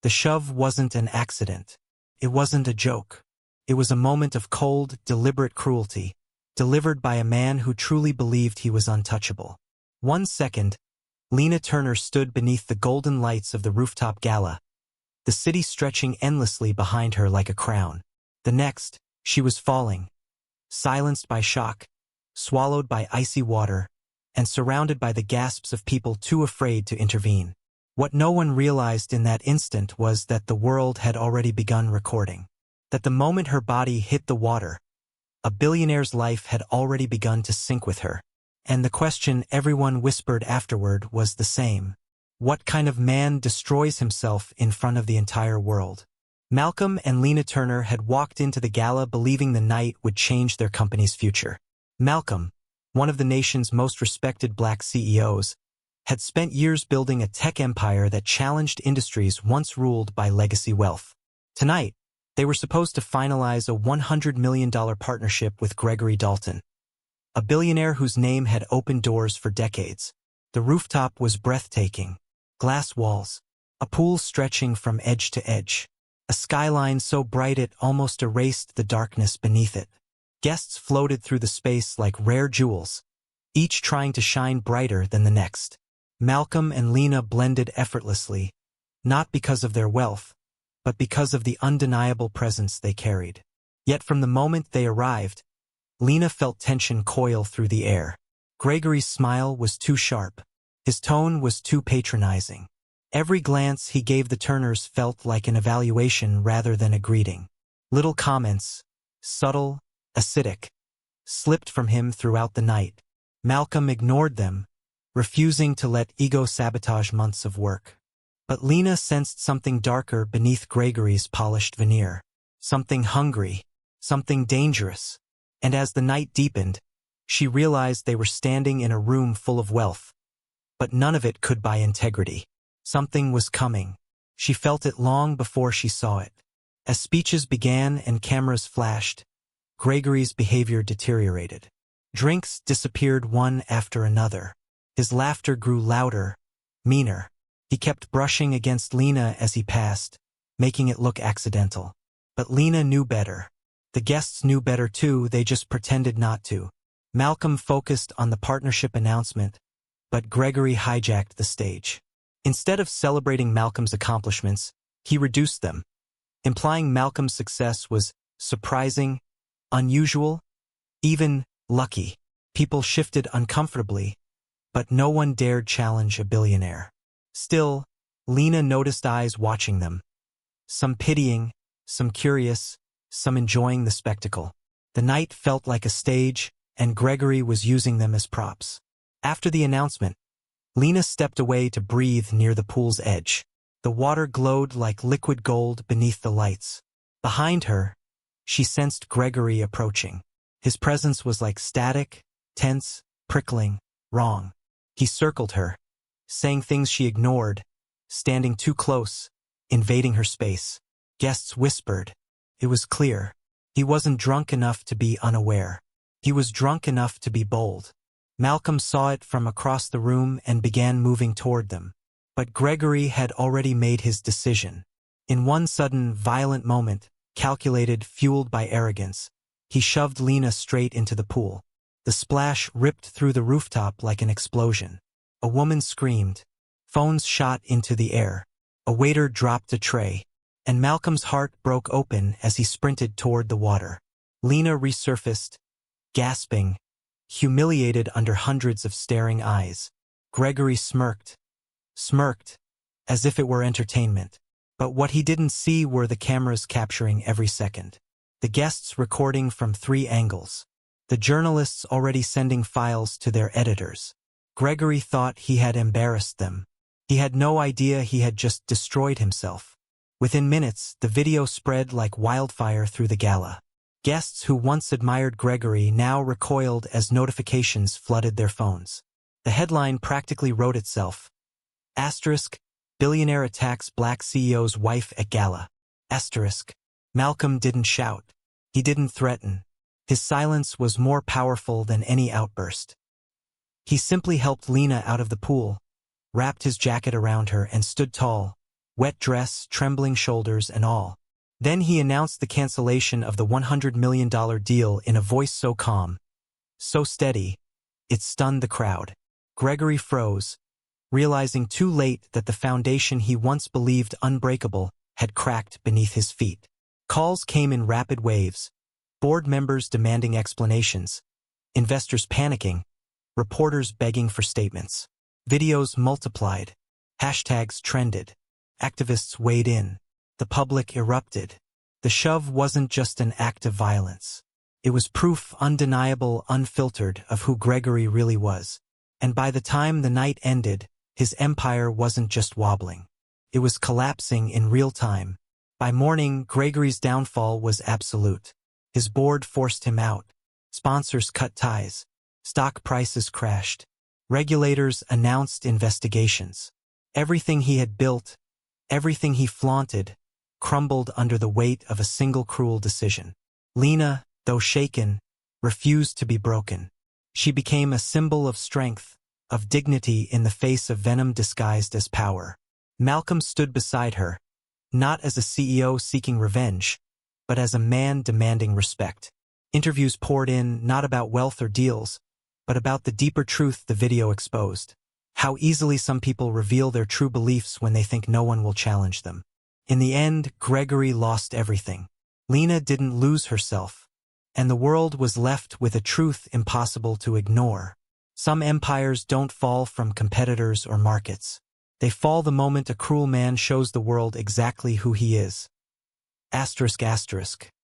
The shove wasn't an accident. It wasn't a joke. It was a moment of cold, deliberate cruelty, delivered by a man who truly believed he was untouchable. 1 second, Lena Turner stood beneath the golden lights of the rooftop gala, the city stretching endlessly behind her like a crown. The next, she was falling, silenced by shock, swallowed by icy water, and surrounded by the gasps of people too afraid to intervene. What no one realized in that instant was that the world had already begun recording. That the moment her body hit the water, a billionaire's life had already begun to sink with her. And the question everyone whispered afterward was the same. What kind of man destroys himself in front of the entire world? Malcolm and Lena Turner had walked into the gala believing the night would change their company's future. Malcolm, one of the nation's most respected black CEOs, had spent years building a tech empire that challenged industries once ruled by legacy wealth. Tonight, they were supposed to finalize a $100 million partnership with Gregory Dalton, a billionaire whose name had opened doors for decades. The rooftop was breathtaking. Glass walls, a pool stretching from edge to edge, a skyline so bright it almost erased the darkness beneath it. Guests floated through the space like rare jewels, each trying to shine brighter than the next. Malcolm and Lena blended effortlessly, not because of their wealth, but because of the undeniable presence they carried. Yet from the moment they arrived, Lena felt tension coil through the air. Gregory's smile was too sharp. His tone was too patronizing. Every glance he gave the Turners felt like an evaluation rather than a greeting. Little comments, subtle, acidic, slipped from him throughout the night. Malcolm ignored them, refusing to let ego sabotage months of work. But Lena sensed something darker beneath Gregory's polished veneer. Something hungry, something dangerous. And as the night deepened, she realized they were standing in a room full of wealth. But none of it could buy integrity. Something was coming. She felt it long before she saw it. As speeches began and cameras flashed, Gregory's behavior deteriorated. Drinks disappeared one after another. His laughter grew louder, meaner. He kept brushing against Lena as he passed, making it look accidental. But Lena knew better. The guests knew better too, they just pretended not to. Malcolm focused on the partnership announcement, but Gregory hijacked the stage. Instead of celebrating Malcolm's accomplishments, he reduced them, implying Malcolm's success was surprising, unusual, even lucky. People shifted uncomfortably, but no one dared challenge a billionaire. Still, Lena noticed eyes watching them. Some pitying, some curious, some enjoying the spectacle. The night felt like a stage, and Gregory was using them as props. After the announcement, Lena stepped away to breathe near the pool's edge. The water glowed like liquid gold beneath the lights. Behind her, she sensed Gregory approaching. His presence was like static, tense, prickling, wrong. He circled her, saying things she ignored, standing too close, invading her space. Guests whispered. It was clear. He wasn't drunk enough to be unaware. He was drunk enough to be bold. Malcolm saw it from across the room and began moving toward them. But Gregory had already made his decision. In one sudden, violent moment, calculated, fueled by arrogance, he shoved Lena straight into the pool. The splash ripped through the rooftop like an explosion. A woman screamed. Phones shot into the air. A waiter dropped a tray. And Malcolm's heart broke open as he sprinted toward the water. Lena resurfaced, gasping, humiliated under hundreds of staring eyes. Gregory smirked, as if it were entertainment. But what he didn't see were the cameras capturing every second. The guests recording from 3 angles. The journalists already sending files to their editors. Gregory thought he had embarrassed them. He had no idea he had just destroyed himself. Within minutes, the video spread like wildfire through the gala. Guests who once admired Gregory now recoiled as notifications flooded their phones. The headline practically wrote itself. Asterisk, billionaire attacks black CEO's wife at gala. Asterisk. Malcolm didn't shout. He didn't threaten. His silence was more powerful than any outburst. He simply helped Lena out of the pool, wrapped his jacket around her and stood tall, wet dress, trembling shoulders, and all. Then he announced the cancellation of the $100 million deal in a voice so calm, so steady, it stunned the crowd. Gregory froze, realizing too late that the foundation he once believed unbreakable had cracked beneath his feet. Calls came in rapid waves, board members demanding explanations, investors panicking, reporters begging for statements. Videos multiplied, hashtags trended, activists weighed in, the public erupted. The shove wasn't just an act of violence. It was proof, undeniable, unfiltered, of who Gregory really was. And by the time the night ended, his empire wasn't just wobbling. It was collapsing in real time. By morning, Gregory's downfall was absolute. His board forced him out. Sponsors cut ties. Stock prices crashed. Regulators announced investigations. Everything he had built, everything he flaunted, crumbled under the weight of a single cruel decision. Lena, though shaken, refused to be broken. She became a symbol of strength, of dignity in the face of venom disguised as power. Malcolm stood beside her, not as a CEO seeking revenge, but as a man demanding respect. Interviews poured in, not about wealth or deals, but about the deeper truth the video exposed. How easily some people reveal their true beliefs when they think no one will challenge them. In the end, Gregory lost everything. Lena didn't lose herself, and the world was left with a truth impossible to ignore. Some empires don't fall from competitors or markets. They fall the moment a cruel man shows the world exactly who he is. ***.